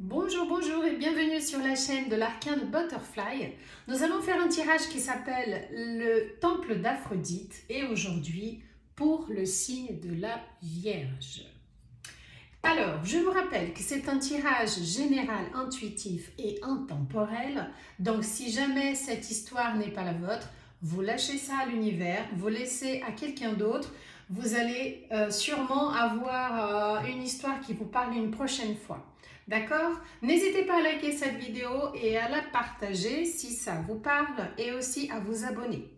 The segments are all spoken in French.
Bonjour, bonjour et bienvenue sur la chaîne de l'Arcane Butterfly. Nous allons faire un tirage qui s'appelle le Temple d'Aphrodite et aujourd'hui pour le signe de la Vierge. Alors, je vous rappelle que c'est un tirage général, intuitif et intemporel. Donc, si jamais cette histoire n'est pas la vôtre, vous lâchez ça à l'univers, vous laissez à quelqu'un d'autre. Vous allez sûrement avoir une histoire qui vous parle une prochaine fois. D'accord? N'hésitez pas à liker cette vidéo et à la partager si ça vous parle et aussi à vous abonner.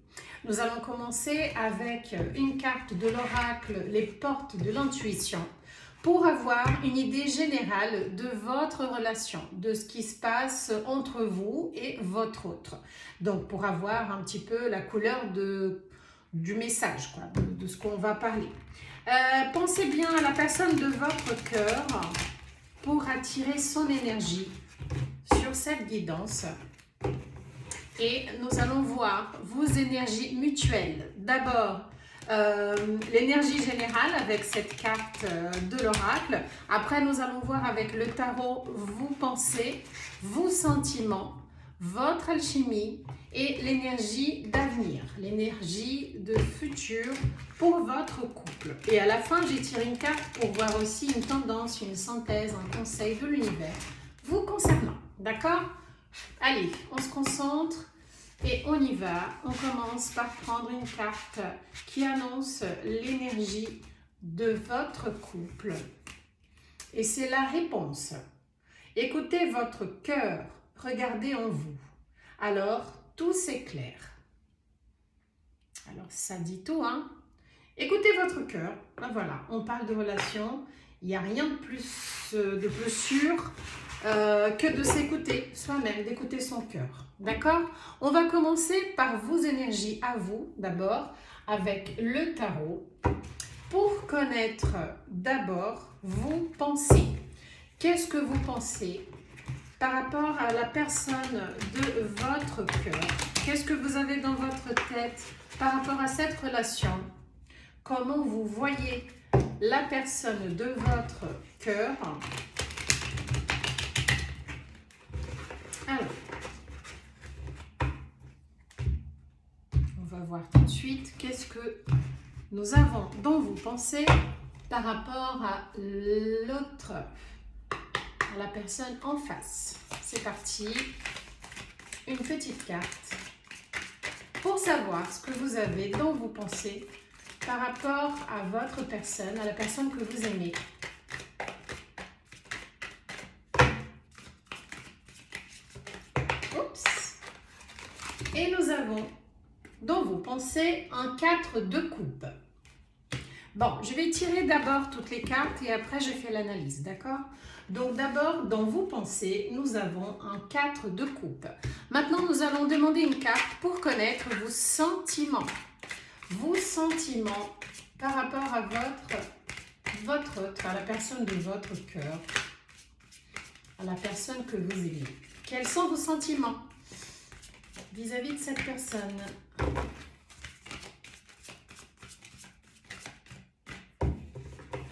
Nous allons commencer avec une carte de l'oracle, les portes de l'intuition, pour avoir une idée générale de votre relation, de ce qui se passe entre vous et votre autre. Donc, pour avoir un petit peu la couleur du message, quoi, de ce qu'on va parler. Pensez bien à la personne de votre cœur pour attirer son énergie sur cette guidance. Et nous allons voir vos énergies mutuelles. D'abord, l'énergie générale avec cette carte de l'oracle. Après, nous allons voir avec le tarot vos pensées, vos sentiments, votre alchimie et l'énergie d'avenir, l'énergie de futur pour votre couple. Et à la fin, j'ai tiré une carte pour voir aussi une tendance, une synthèse, un conseil de l'univers vous concernant. D'accord? Allez, on se concentre. Et on y va, on commence par prendre une carte qui annonce l'énergie de votre couple. Et c'est la réponse. Écoutez votre cœur, regardez en vous. Alors, tout s'éclaire. Alors, ça dit tout, hein? Écoutez votre cœur. Ben voilà, on parle de relation. Il n'y a rien de plus sûr que de s'écouter soi-même, d'écouter son cœur. D'accord? On va commencer par vos énergies à vous, d'abord, avec le tarot, pour connaître d'abord vos pensées. Qu'est-ce que vous pensez par rapport à la personne de votre cœur? Qu'est-ce que vous avez dans votre tête par rapport à cette relation? Comment vous voyez la personne de votre cœur? Alors, on va voir tout de suite qu'est-ce que nous avons dans vos pensées par rapport à l'autre, à la personne en face. C'est parti. Une petite carte pour savoir ce que vous avez dans vos pensées par rapport à votre personne, à la personne que vous aimez. Oups. Et nous avons dans vos pensées un 4 de coupe. Bon, je vais tirer d'abord toutes les cartes et après je fais l'analyse, d'accord? Donc d'abord, dans vos pensées, nous avons un 4 de coupe. Maintenant, nous allons demander une carte pour connaître vos sentiments. Vos sentiments par rapport à votre autre, à la personne de votre cœur, à la personne que vous aimez. Quels sont vos sentiments vis-à-vis de cette personne?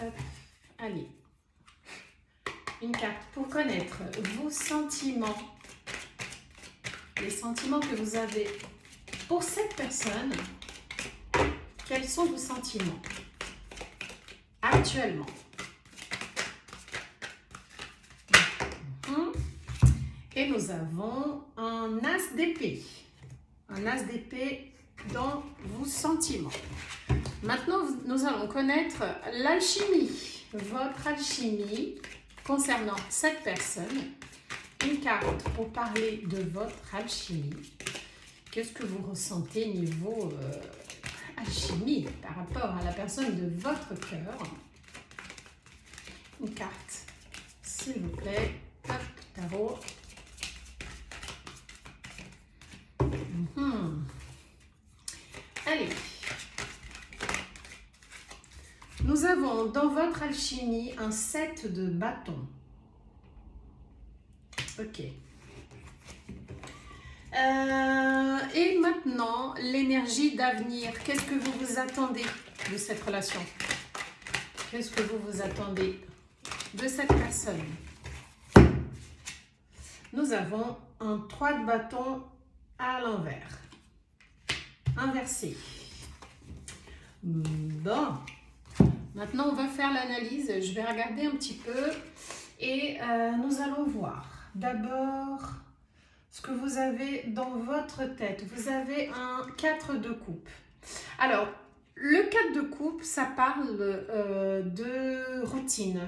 Hop, allez. Une carte pour connaître vos sentiments, les sentiments que vous avez pour cette personne. Quels sont vos sentiments actuellement? Et nous avons un as d'épée. Un as d'épée dans vos sentiments. Maintenant, nous allons connaître l'alchimie. Votre alchimie concernant cette personne. Une carte pour parler de votre alchimie. Qu'est-ce que vous ressentez niveau alchimie par rapport à la personne de votre cœur? Une carte, s'il vous plaît. Hop, tarot. Allez. Nous avons dans votre alchimie un 7 de bâton. Ok. Et maintenant, l'énergie d'avenir. Qu'est-ce que vous vous attendez de cette relation? Qu'est-ce que vous vous attendez de cette personne? nous avons un 3 de bâton à l'envers, inversé. Bon, maintenant on va faire l'analyse. Je vais regarder un petit peu et nous allons voir. D'abord, ce que vous avez dans votre tête. Vous avez un 4 de coupe. Alors, le 4 de coupe, ça parle de routine.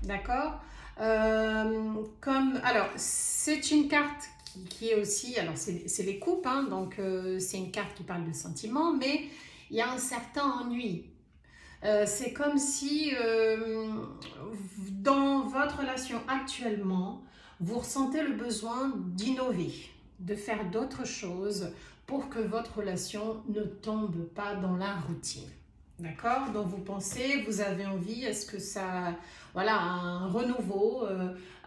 D'accord? Alors, c'est une carte qui est aussi, alors c'est les coupes, hein, donc c'est une carte qui parle de sentiments, mais il y a un certain ennui. C'est comme si dans votre relation actuellement, vous ressentez le besoin d'innover, de faire d'autres choses pour que votre relation ne tombe pas dans la routine. D'accord? Donc vous pensez, vous avez envie, est-ce que ça, voilà, un renouveau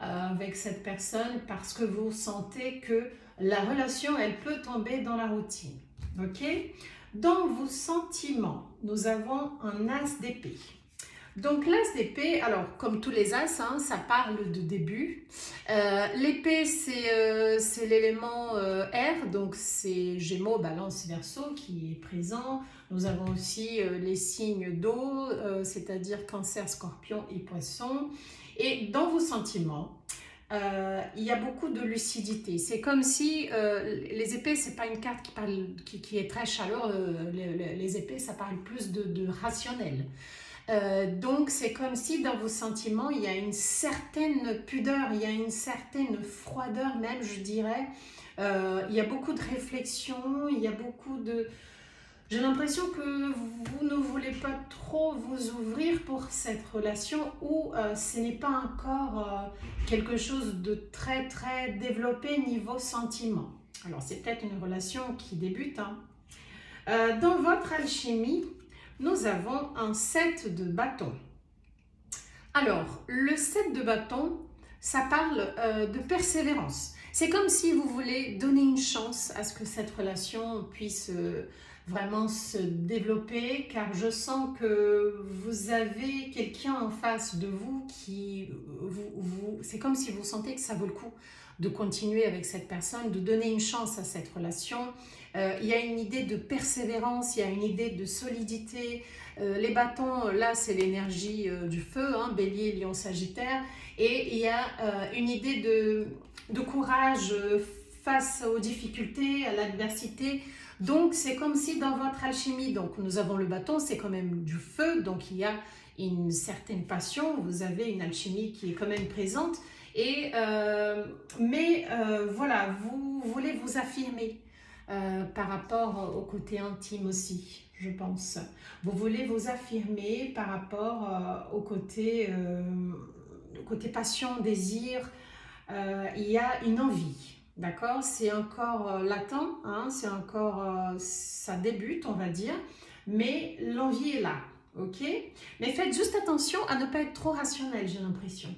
avec cette personne parce que vous sentez que la relation, elle peut tomber dans la routine. Ok? Dans vos sentiments, nous avons un as d'épée. Donc l'as d'épée, alors comme tous les as, hein, ça parle de début. L'épée, c'est l'élément air, donc c'est Gémeaux, Balance, Verseau qui est présent. Nous avons aussi les signes d'eau, c'est-à-dire Cancer, Scorpion et Poisson. Et dans vos sentiments, il y a beaucoup de lucidité. C'est comme si les épées, c'est pas une carte qui est très chaleureuse. Les épées, ça parle plus de rationnel. Donc c'est comme si dans vos sentiments il y a une certaine pudeur, il y a une certaine froideur même, je dirais. Il y a beaucoup de réflexion, il y a beaucoup de... J'ai l'impression que vous ne voulez pas trop vous ouvrir pour cette relation ou ce n'est pas encore quelque chose de très très développé niveau sentiment. Alors c'est peut-être une relation qui débute, hein. Dans votre alchimie, nous avons un 7 de bâton. Alors, le 7 de bâton, ça parle de persévérance. C'est comme si vous voulez donner une chance à ce que cette relation puisse vraiment se développer, car je sens que vous avez quelqu'un en face de vous qui... c'est comme si vous sentez que ça vaut le coup de continuer avec cette personne, de donner une chance à cette relation. Il y a une idée de persévérance, il y a une idée de solidité. Les bâtons, là, c'est l'énergie du feu, hein, Bélier, Lion, Sagittaire. Et il y a une idée de courage face aux difficultés, à l'adversité. Donc, c'est comme si dans votre alchimie, donc nous avons le bâton, c'est quand même du feu, donc il y a une certaine passion, vous avez une alchimie qui est quand même présente. Et, voilà, vous voulez vous affirmer par rapport au côté intime aussi, je pense. Vous voulez vous affirmer par rapport au côté passion, désir. Il y a une envie, d'accord? C'est encore latent, hein? C'est encore, ça débute, on va dire, mais l'envie est là, ok? Mais faites juste attention à ne pas être trop rationnel, j'ai l'impression.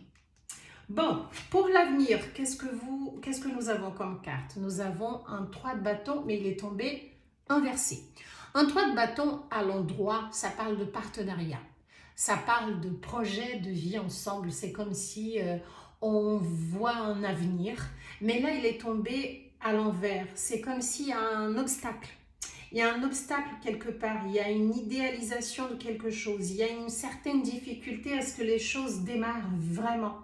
Bon, pour l'avenir, qu'est-ce que nous avons comme carte? Nous avons un 3 de bâton, mais il est tombé inversé. Un 3 de bâton à l'endroit, ça parle de partenariat. Ça parle de projet de vie ensemble. C'est comme si on voit un avenir. Mais là, il est tombé à l'envers. C'est comme s'il y a un obstacle. Il y a un obstacle quelque part. Il y a une idéalisation de quelque chose. Il y a une certaine difficulté à ce que les choses démarrent vraiment.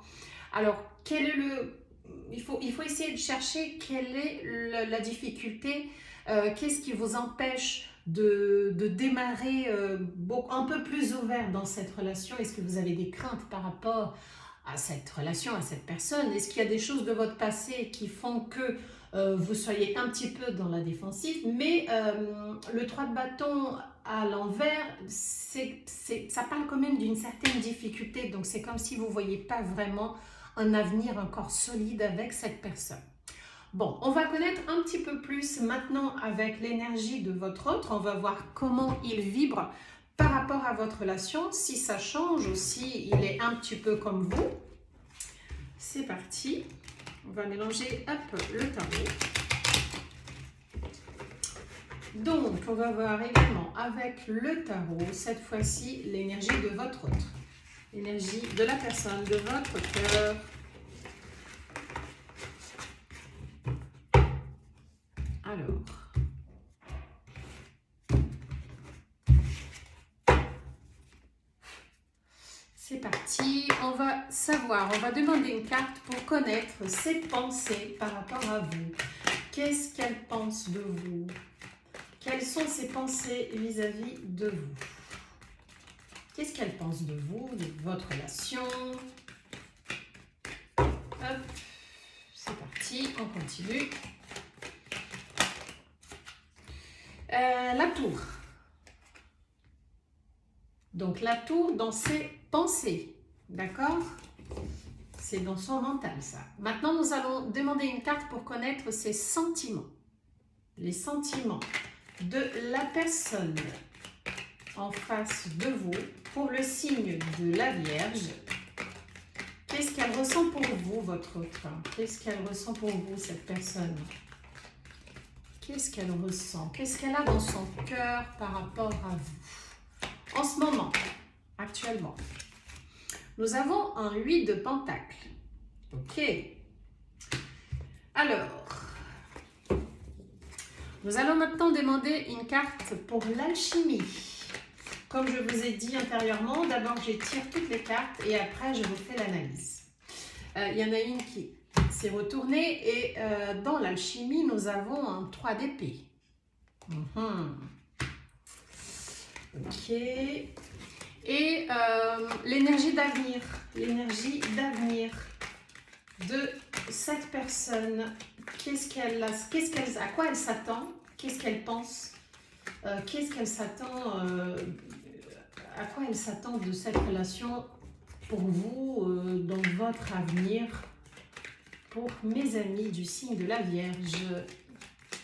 Alors, il faut essayer de chercher quelle est la difficulté, qu'est-ce qui vous empêche de démarrer un peu plus ouvert dans cette relation. Est-ce que vous avez des craintes par rapport à cette relation, à cette personne? Est-ce qu'il y a des choses de votre passé qui font que vous soyez un petit peu dans la défensive? Mais le 3 de bâton à l'envers, ça parle quand même d'une certaine difficulté. Donc, c'est comme si vous ne voyez pas vraiment un avenir encore solide avec cette personne. Bon, on va connaître un petit peu plus maintenant avec l'énergie de votre autre. On va voir comment il vibre par rapport à votre relation, si ça change ou si il est un petit peu comme vous. C'est parti. On va mélanger le tarot. Donc, on va voir également avec le tarot, cette fois-ci, l'énergie de votre autre. L'énergie de la personne, de votre cœur. Alors, c'est parti. On va savoir, on va demander une carte pour connaître ses pensées par rapport à vous. Qu'est-ce qu'elle pense de vous? Quelles sont ses pensées vis-à-vis de vous? Qu'est-ce qu'elle pense de vous, de votre relation? Hop, c'est parti, on continue. La tour. Donc la tour dans ses pensées, d'accord? C'est dans son mental ça. Maintenant nous allons demander une carte pour connaître ses sentiments. Les sentiments de la personne en face de vous pour le signe de la Vierge. Qu'est-ce qu'elle ressent pour vous, votre autre? Qu'est-ce qu'elle ressent pour vous, cette personne? Qu'est-ce qu'elle ressent? Qu'est-ce qu'elle a dans son cœur par rapport à vous? En ce moment, actuellement, nous avons un 8 de Pentacle. Ok. Alors, nous allons maintenant demander une carte pour l'alchimie. Comme je vous ai dit antérieurement, d'abord je tire toutes les cartes et après je vous fais l'analyse. Il y en a une qui s'est retournée et dans l'alchimie, nous avons un 3 d'épée. Ok. Et l'énergie d'avenir de cette personne, à quoi elle s'attend, qu'est-ce qu'elle pense, qu'est-ce qu'elle s'attend, à quoi elle s'attend de cette relation pour vous, dans votre avenir, pour mes amis du signe de la Vierge,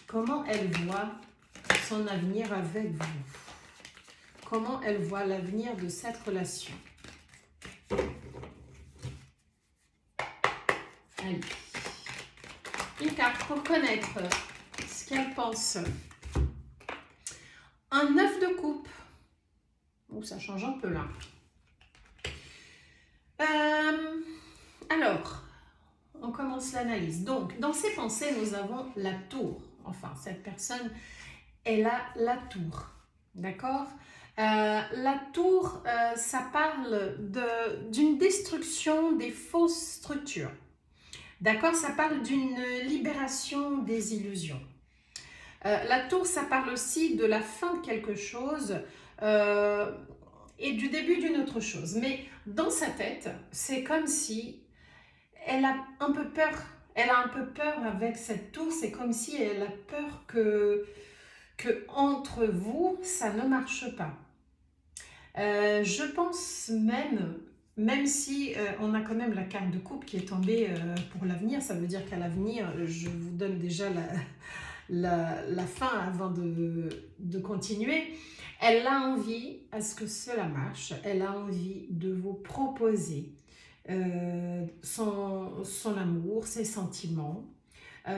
comment elle voit son avenir avec vous, comment elle voit l'avenir de cette relation. Allez. Une carte pour connaître ce qu'elle pense. Un 9 de coupe. Oh, ça change un peu là. Alors, on commence l'analyse. Donc, dans ses pensées, nous avons la tour. Enfin, cette personne, elle a la tour. D'accord? La tour, ça parle d'une destruction des fausses structures. D'accord? Ça parle d'une libération des illusions. La tour, ça parle aussi de la fin de quelque chose et du début d'une autre chose. Mais dans sa tête, c'est comme si elle a un peu peur. Elle a un peu peur avec cette tour. C'est comme si elle a peur que entre vous, ça ne marche pas. Je pense même si on a quand même la carte de coupe qui est tombée pour l'avenir, ça veut dire qu'à l'avenir, je vous donne déjà la fin avant de continuer. Elle a envie à ce que cela marche, elle a envie de vous proposer son amour, ses sentiments,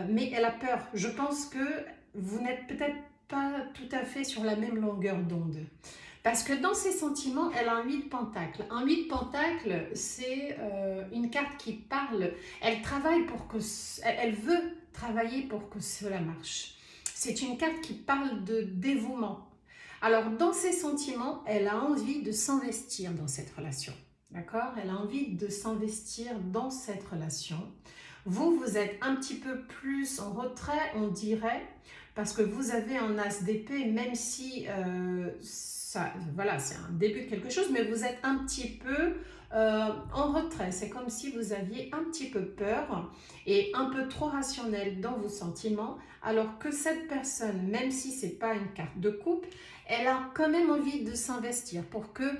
mais elle a peur. Je pense que vous n'êtes peut-être pas tout à fait sur la même longueur d'onde. Parce que dans ses sentiments, elle a un 8 de Pentacle. Un 8 de Pentacle, c'est une carte qui parle. Elle travaille pour que... Elle veut travailler pour que cela marche. C'est une carte qui parle de dévouement. Alors, dans ses sentiments, elle a envie de s'investir dans cette relation. D'accord? Elle a envie de s'investir dans cette relation. Vous êtes un petit peu plus en retrait, on dirait, parce que vous avez un as d'épée, même si voilà, c'est un début de quelque chose, mais vous êtes un petit peu en retrait. C'est comme si vous aviez un petit peu peur et un peu trop rationnel dans vos sentiments, alors que cette personne, même si ce n'est pas une carte de coupe, elle a quand même envie de s'investir pour que,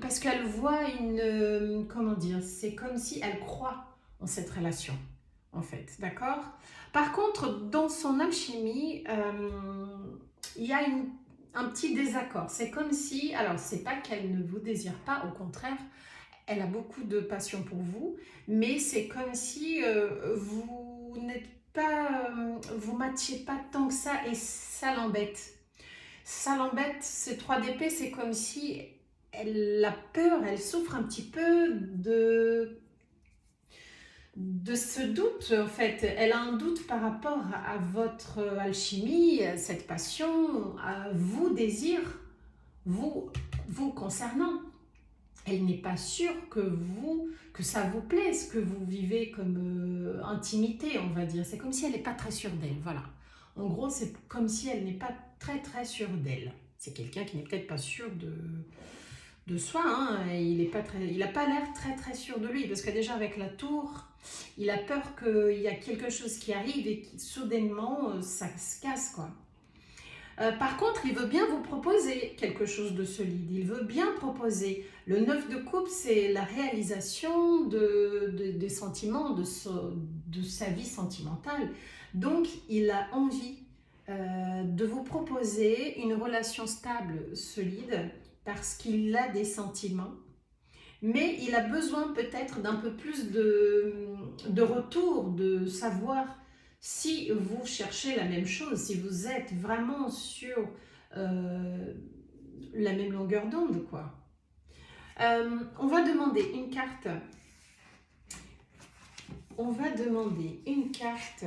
parce qu'elle voit une, comment dire, c'est comme si elle croit en cette relation, en fait, d'accord? Par contre, dans son alchimie, il y a un petit désaccord. C'est comme si, alors c'est pas qu'elle ne vous désire pas, au contraire, elle a beaucoup de passion pour vous, mais c'est comme si vous n'êtes pas, vous matchiez pas tant que ça et ça l'embête. Ça l'embête, ces 3 d'épée, c'est comme si elle a peur, elle souffre un petit peu de ce doute, en fait. Elle a un doute par rapport à votre alchimie, à cette passion, à vos désirs, vous concernant. Elle n'est pas sûre que ça vous plaise, que vous vivez comme intimité, on va dire. C'est comme si elle n'est pas très sûre d'elle, voilà. En gros, c'est comme si elle n'est pas très très sûre d'elle. C'est quelqu'un qui n'est peut-être pas sûr de soi, hein. Il n'a pas l'air très très sûr de lui, parce que déjà avec la tour, il a peur qu'il y a quelque chose qui arrive et que soudainement ça se casse, quoi. Par contre, il veut bien vous proposer quelque chose de solide. Il veut bien proposer. Le 9 de coupe, c'est la réalisation des sentiments, de sa vie sentimentale. Donc, il a envie de vous proposer une relation stable, solide, parce qu'il a des sentiments. Mais il a besoin peut-être d'un peu plus de retour, de savoir si vous cherchez la même chose, si vous êtes vraiment sur la même longueur d'onde, quoi. On va demander une carte. On va demander une carte.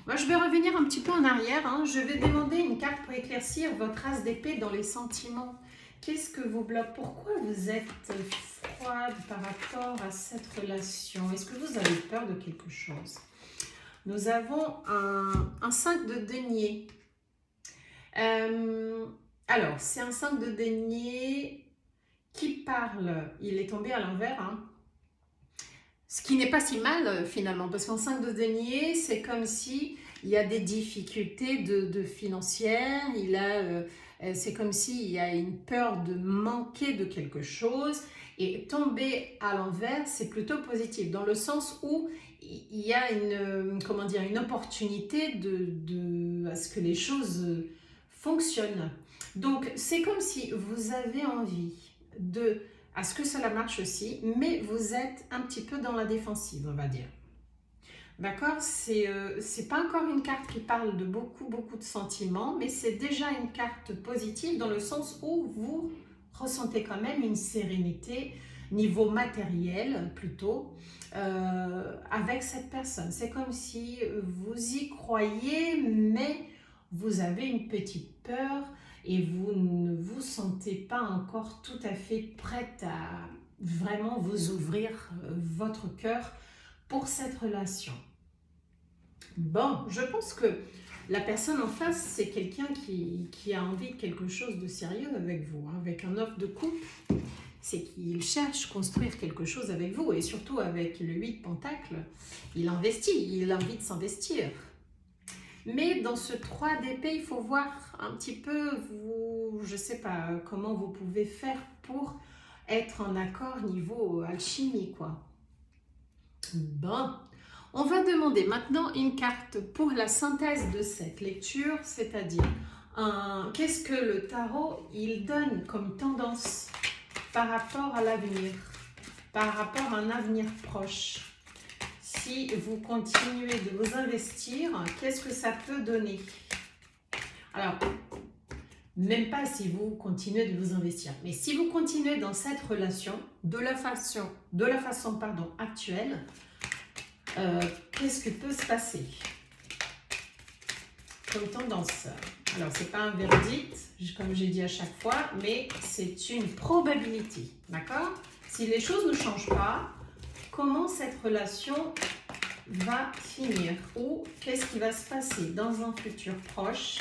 Moi, je vais revenir un petit peu en arrière, hein. Je vais demander une carte pour éclaircir votre as d'épée dans les sentiments. Qu'est-ce que vous bloque? Pourquoi vous êtes froide par rapport à cette relation? Est-ce que vous avez peur de quelque chose? Nous avons un 5 de denier. Alors, c'est un 5 de denier qui parle. Il est tombé à l'envers, hein. Ce qui n'est pas si mal finalement, parce qu'en 5 de denier, c'est comme si il y a des difficultés de financières, c'est comme s'il y a une peur de manquer de quelque chose, et tomber à l'envers, c'est plutôt positif, dans le sens où il y a comment dire, une opportunité à ce que les choses fonctionnent. Donc, c'est comme si vous avez envie à ce que cela marche aussi, mais vous êtes un petit peu dans la défensive, on va dire. D'accord? C'est pas encore une carte qui parle de beaucoup de sentiments, mais c'est déjà une carte positive dans le sens où vous ressentez quand même une sérénité, niveau matériel plutôt, avec cette personne. C'est comme si vous y croyez, mais vous avez une petite peur et vous ne vous sentez pas encore tout à fait prête à vraiment vous ouvrir votre cœur pour cette relation. Bon, je pense que la personne en face, c'est quelqu'un qui a envie de quelque chose de sérieux avec vous, hein. Avec un 9 de coupe, c'est qu'il cherche à construire quelque chose avec vous, et surtout avec le 8 de pentacle, il investit, il a envie de s'investir. Mais dans ce 3 d'épée, il faut voir un petit peu, je ne sais pas comment vous pouvez faire pour être en accord niveau alchimie, quoi. Bon, on va demander maintenant une carte pour la synthèse de cette lecture, c'est-à-dire qu'est-ce que le tarot il donne comme tendance par rapport à l'avenir, par rapport à un avenir proche. Si vous continuez de vous investir, qu'est-ce que ça peut donner? Alors, même pas si vous continuez de vous investir, mais si vous continuez dans cette relation de la façon actuelle, qu'est-ce que peut se passer comme tendance? Alors, ce n'est pas un verdict, comme j'ai dit à chaque fois, mais c'est une probabilité, d'accord? Si les choses ne changent pas, comment cette relation va finir? Ou qu'est-ce qui va se passer dans un futur proche?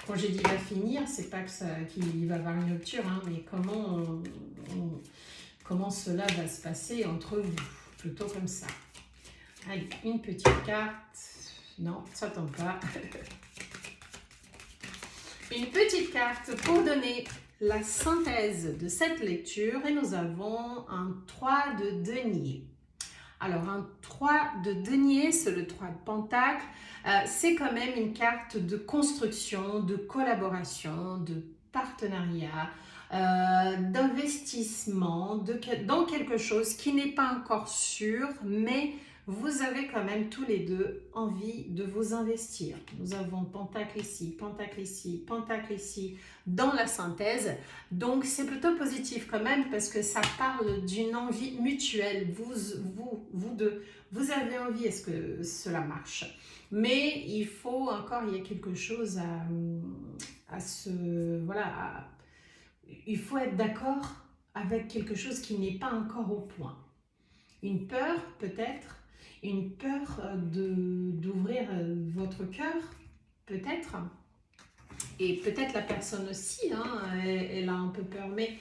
Quand j'ai dit va finir, c'est pas qu'il va y avoir une rupture, hein, mais comment cela va se passer entre vous? Plutôt comme ça. Allez, une petite carte. Non, ça tombe pas. Une petite carte pour donner la synthèse de cette lecture. Et nous avons un 3 de denier. Alors, un 3 de denier, c'est le 3 de pentacle. C'est quand même une carte de construction, de collaboration, de partenariat, d'investissement dans quelque chose qui n'est pas encore sûr, mais vous avez quand même tous les deux envie de vous investir. Nous avons pentacle ici, pentacle ici dans la synthèse. Donc, c'est plutôt positif quand même parce que ça parle d'une envie mutuelle. Vous deux, vous avez envie, est-ce que cela marche? Mais il faut encore, il y a quelque chose il faut être d'accord avec quelque chose qui n'est pas encore au point. Une peur peut-être, une peur d'ouvrir votre cœur peut-être, et peut-être la personne aussi, hein, elle a un peu peur, mais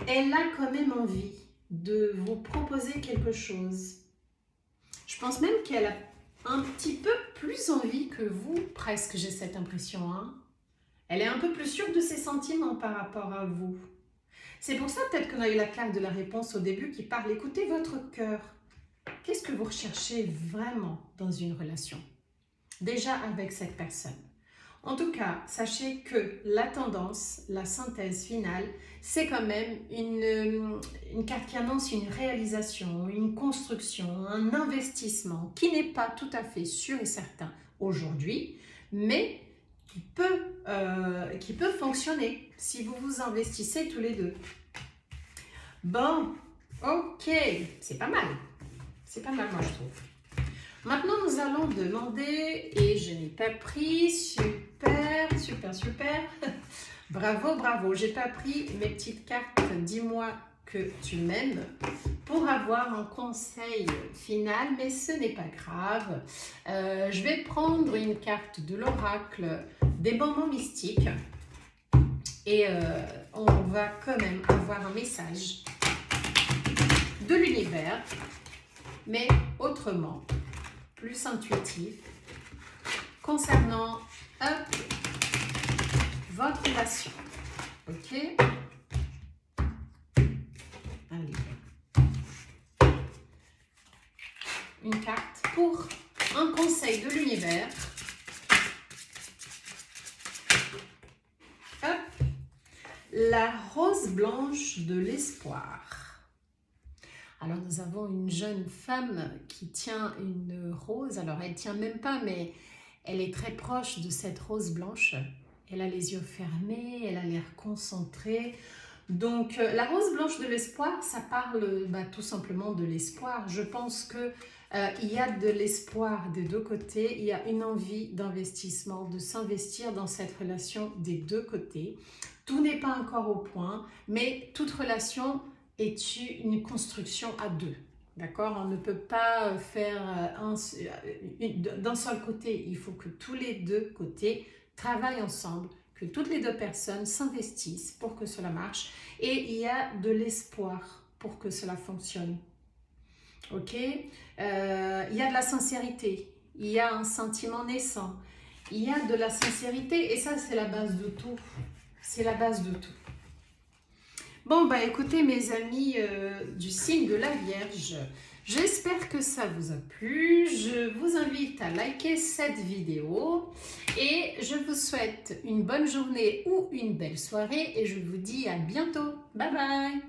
elle a quand même envie de vous proposer quelque chose. Je pense même qu'elle a un petit peu plus envie que vous, presque, j'ai cette impression, hein. Elle est un peu plus sûre de ses sentiments par rapport à vous. C'est pour ça peut-être qu'on a eu la carte de la réponse au début qui parle « Écoutez votre cœur ». Qu'est-ce que vous recherchez vraiment dans une relation? Déjà avec cette personne. En tout cas, sachez que la tendance, la synthèse finale, c'est quand même une carte qui annonce une réalisation, une construction, un investissement qui n'est pas tout à fait sûr et certain aujourd'hui, mais qui peut fonctionner si vous vous investissez tous les deux. Bon, ok, c'est pas mal. C'est pas mal, moi, je trouve. Maintenant, nous allons demander, et je n'ai pas pris, super, super, super. Bravo, bravo, j'ai pas pris mes petites cartes, dis-moi que tu m'aimes, pour avoir un conseil final, mais ce n'est pas grave. Je vais prendre une carte de l'oracle des bonbons mystiques et on va quand même avoir un message de l'univers, mais autrement, plus intuitif, concernant votre relation. Ok? Allez. Une carte pour un conseil de l'univers. La rose blanche de l'espoir. Alors, nous avons une jeune femme qui tient une rose. Alors, elle ne tient même pas, mais elle est très proche de cette rose blanche. Elle a les yeux fermés, elle a l'air concentrée. Donc, la rose blanche de l'espoir, ça parle tout simplement de l'espoir. Je pense que il y a de l'espoir des deux côtés. Il y a une envie d'investissement, de s'investir dans cette relation des deux côtés. Tout n'est pas encore au point, mais toute relation est une construction à deux. D'accord? On ne peut pas faire d'un seul côté. Il faut que tous les deux côtés travaillent ensemble, que toutes les deux personnes s'investissent pour que cela marche. Et il y a de l'espoir pour que cela fonctionne. Ok? Il y a de la sincérité. Il y a un sentiment naissant. Il y a de la sincérité et ça, c'est la base de tout. C'est la base de tout. Bon, écoutez mes amis du signe de la Vierge, j'espère que ça vous a plu. Je vous invite à liker cette vidéo et je vous souhaite une bonne journée ou une belle soirée et je vous dis à bientôt. Bye bye!